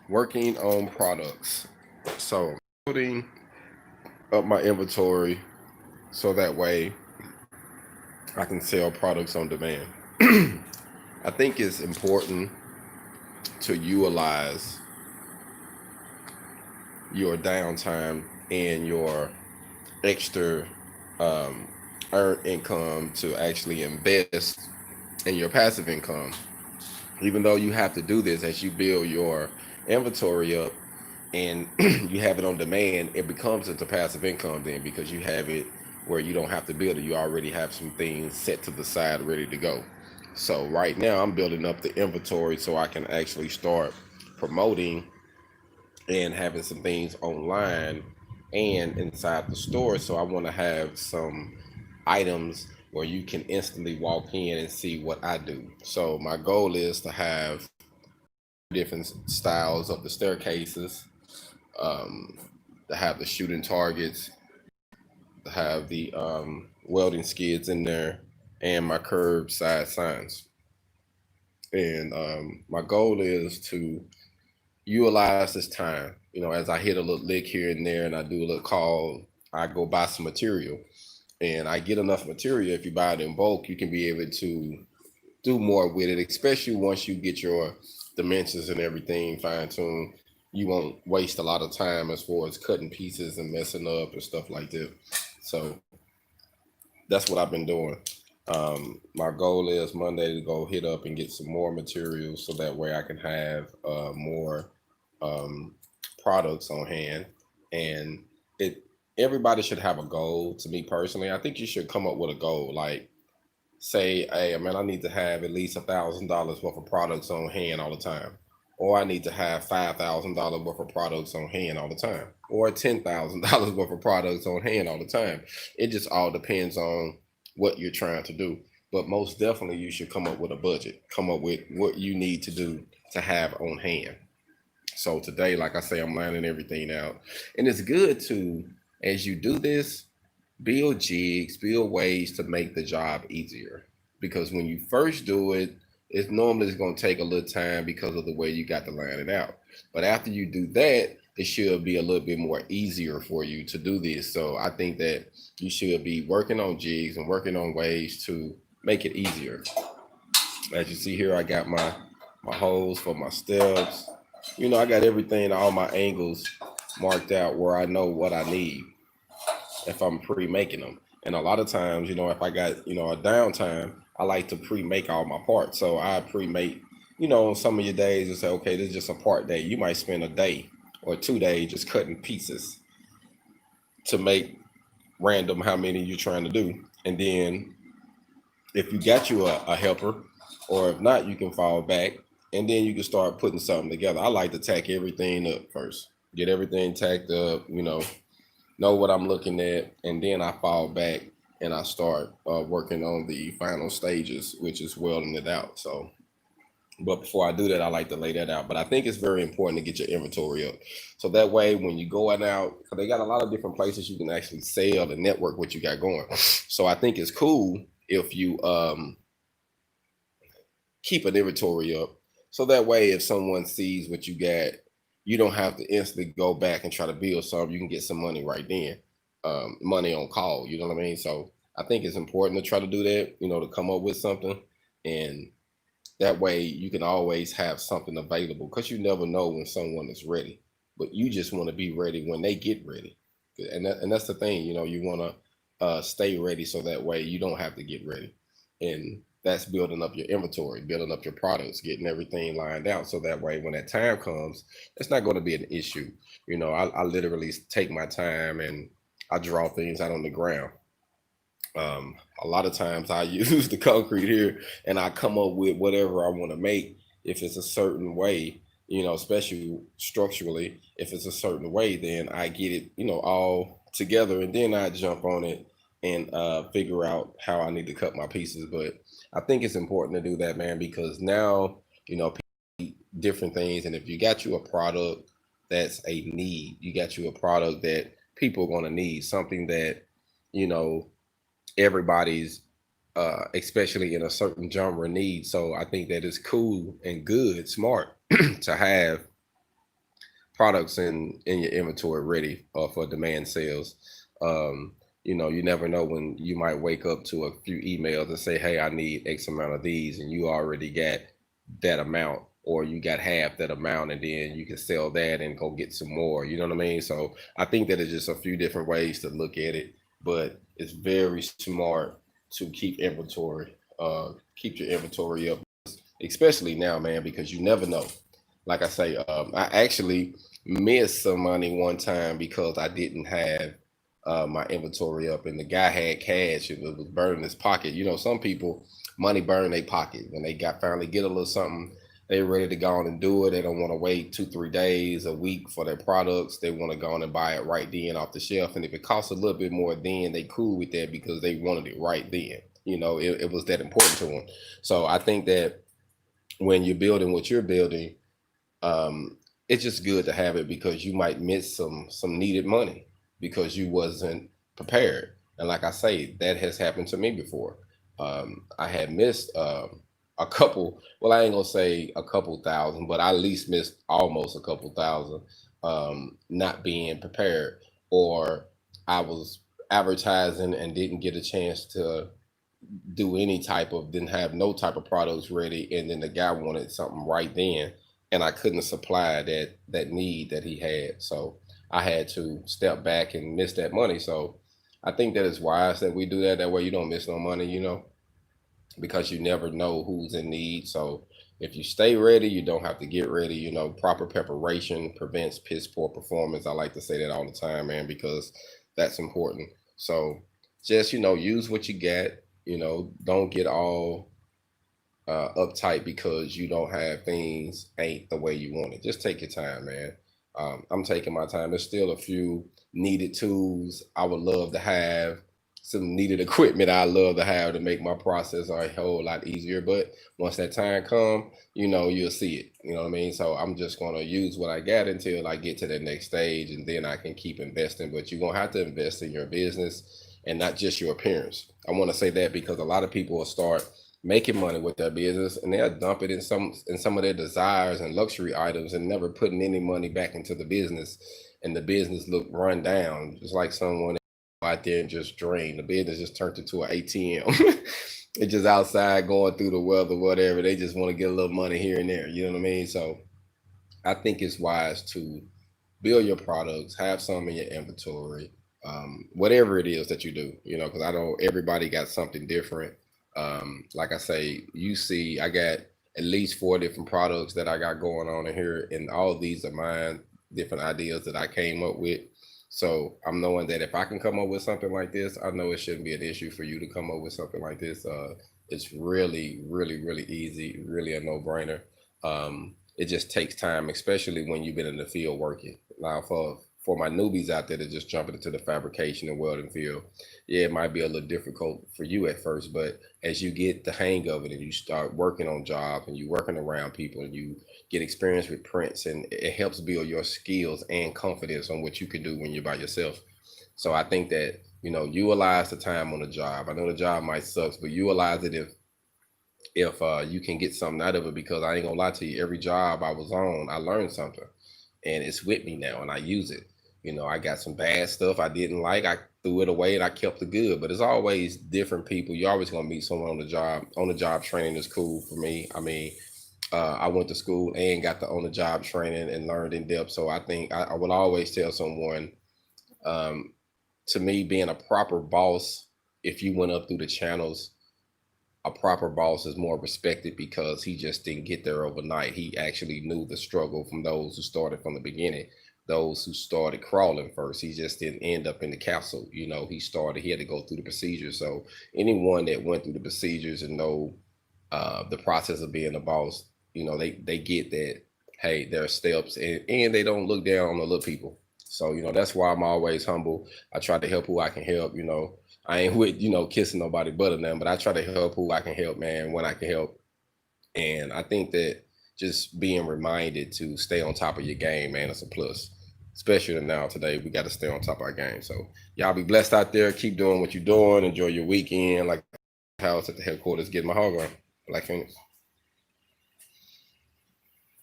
Working on products. So putting up my inventory so that way I can sell products on demand. I think it's important to utilize your downtime and your extra um, earned income to actually invest in your passive income. Even though you have to do this as you build your inventory up and you have it on demand, it becomes into passive income then because you have it where you don't have to build it. You already have some things set to the side ready to go. So right now I'm building up the inventory so I can actually start promoting and having some things online and inside the store. So I want to have some items where you can instantly walk in and see what I do. So my goal is to have different styles of the staircases, um, to have the shooting targets, to have the welding skids in there, and my curbside signs. And my goal is to utilize this time. As I hit a little lick here and there, and I do a little call, I go buy some material, and I get enough material. If you buy it in bulk, you can be able to do more with it, especially once you get your dimensions and everything fine tuned. You won't waste a lot of time as far as cutting pieces and messing up and stuff like that. So that's what I've been doing. My goal is Monday to go hit up and get some more materials so that way I can have more um, products on hand. And it everybody should have a goal. To me personally, I think you should come up with a goal. Like say, hey man, I need to have at least $1,000 worth of products on hand all the time, or I need to have $5,000 worth of products on hand all the time, or $10,000 worth of products on hand all the time. It just all depends on what you're trying to do. But most definitely, you should come up with a budget. Come up with what you need to do to have on hand. So today, like I say, I'm lining everything out, and it's good to as you do this build jigs, build ways to make the job easier. Because when you first do it, it's normally it's going to take a little time because of the way you got to line it out. But after you do that, it should be a little bit more easier for you to do this. So I think that you should be working on jigs and working on ways to make it easier. As you see here, I got my holes for my steps. I got everything, all my angles marked out where I know what I need if I'm pre-making them. And a lot of times, if I got, a downtime, I like to pre-make all my parts. So I pre-make, on some of your days and say, okay, this is just a part day. You might spend a day or 2 days just cutting pieces to make random how many you're trying to do. And then if you got you a helper, or if not, you can fall back and then you can start putting something together. I like to tack everything up first, get everything tacked up, know what I'm looking at, and then I fall back and I start working on the final stages, which is welding it out. So, but before I do that, I like to lay that out. But I think it's very important to get your inventory up, so that way when you going out, because they got a lot of different places you can actually sell and network what you got going. So I think it's cool if you keep an inventory up, so that way if someone sees what you got, you don't have to instantly go back and try to build something. You can get some money right then, money on call. You know what I mean? So I think it's important to try to do that. To come up with something, and that way you can always have something available because you never know when someone is ready. But you just want to be ready when they get ready, and that's the thing. You want to stay ready so that way you don't have to get ready, and that's building up your inventory, building up your products, getting everything lined out so that way when that time comes, it's not going to be an issue. I literally take my time and I draw things out on the ground. A lot of times I use the concrete here and I come up with whatever I want to make. If it's a certain way, especially structurally, if it's a certain way, then I get it, all together, and then I jump on it and figure out how I need to cut my pieces. But I think it's important to do that, man, because now, different things. And if you got you a product that's a need, you got you a product that people are going to need, something that, you know, everybody's especially in a certain genre need. So I think that it's cool and good, smart to have products in your inventory ready for demand sales. Um, you never know when you might wake up to a few emails and say, "Hey, I need X amount of these," and you already got that amount, or you got half that amount, and then you can sell that and go get some more. You know what I mean? So I think that it's just a few different ways to look at it, but it's very smart to keep your inventory up, especially now, man, because you never know. Like I say, I actually missed some money one time because I didn't have my inventory up, and the guy had cash and it was burning his pocket. Some people money burn their pocket when they got finally get a little something. They ready to go on and do it. They don't want to wait 2-3 days, a week for their products. They want to go on and buy it right then off the shelf. And if it costs a little bit more, then they cool with that because they wanted it right then. It was that important to them. So I think that when you're building what you're building, um, it's just good to have it because you might miss some needed money because you wasn't prepared. And like I say, that has happened to me before. I had missed a couple. Well, I ain't gonna say a couple thousand, but I at least missed almost a couple thousand, not being prepared, or I was advertising and didn't get a chance to do any type of didn't have no type of products ready, and then the guy wanted something right then, and I couldn't supply that need that he had. So I had to step back and miss that money. So I think that it's wise that we do that. That way you don't miss no money, because you never know who's in need. So if you stay ready, you don't have to get ready. Proper preparation prevents piss poor performance. I like to say that all the time, man, because that's important. So just use what you got. Don't get all uptight because you don't have things ain't the way you want it. Just take your time, man. I'm taking my time. There's still a few needed tools I would love to have, some needed equipment I love to have to make my process a whole lot easier. But once that time come, you'll see it. You know what I mean? So I'm just gonna use what I got until I get to the next stage, and then I can keep investing. But you're gonna have to invest in your business and not just your appearance. I want to say that because a lot of people will start making money with their business and they'll dump it in some of their desires and luxury items and never putting any money back into the business, and the business look run down just like someone out there and just drained. The business just turned into an ATM. It's just outside going through the weather, whatever. They just want to get a little money here and there. You know what I mean? So I think it's wise to build your products, have some in your inventory, whatever it is that you do, because I know everybody got something different. Like I say, you see, I got at least 4 different products that I got going on in here, and all these are mine, different ideas that I came up with. So I'm knowing that if I can come up with something like this, I know it shouldn't be an issue for you to come up with something like this. It's really, really, really easy, really a no-brainer. It just takes time, especially when you've been in the field working. Now, for my newbies out there that just jumping into the fabrication and welding field, yeah, it might be a little difficult for you at first, but as you get the hang of it and you start working on jobs and you working around people and you get experience with prints, and it helps build your skills and confidence on what you can do when you're by yourself. So I think that utilize the time on the job. I know the job might suck, but utilize it if you can get something out of it, because I ain't gonna lie to you, every job I was on, I learned something, and it's with me now, and I use it. I got some bad stuff I didn't like. I threw it away and I kept the good. But it's always different people. You're always gonna meet someone on the job. On the job training is cool for me. I mean, I went to school and got the on the job training and learned in depth. So I think I would always tell someone, um, to me, being a proper boss, if you went up through the channels, a proper boss is more respected because he just didn't get there overnight. He actually knew the struggle from those who started from the beginning, those who started crawling first. He just didn't end up in the castle. He had to go through the procedures. So anyone that went through the procedures and know the process of being a boss, they get that, hey, there are steps, and they don't look down on the little people. So, that's why I'm always humble. I try to help who I can help. I ain't with, kissing nobody but them, but I try to help who I can help, man, when I can help. And I think that just being reminded to stay on top of your game, man, is a plus. Especially now today, we got to stay on top of our game. So y'all be blessed out there. Keep doing what you're doing. Enjoy your weekend. Like house at the headquarters getting my hog on. Black Feniks.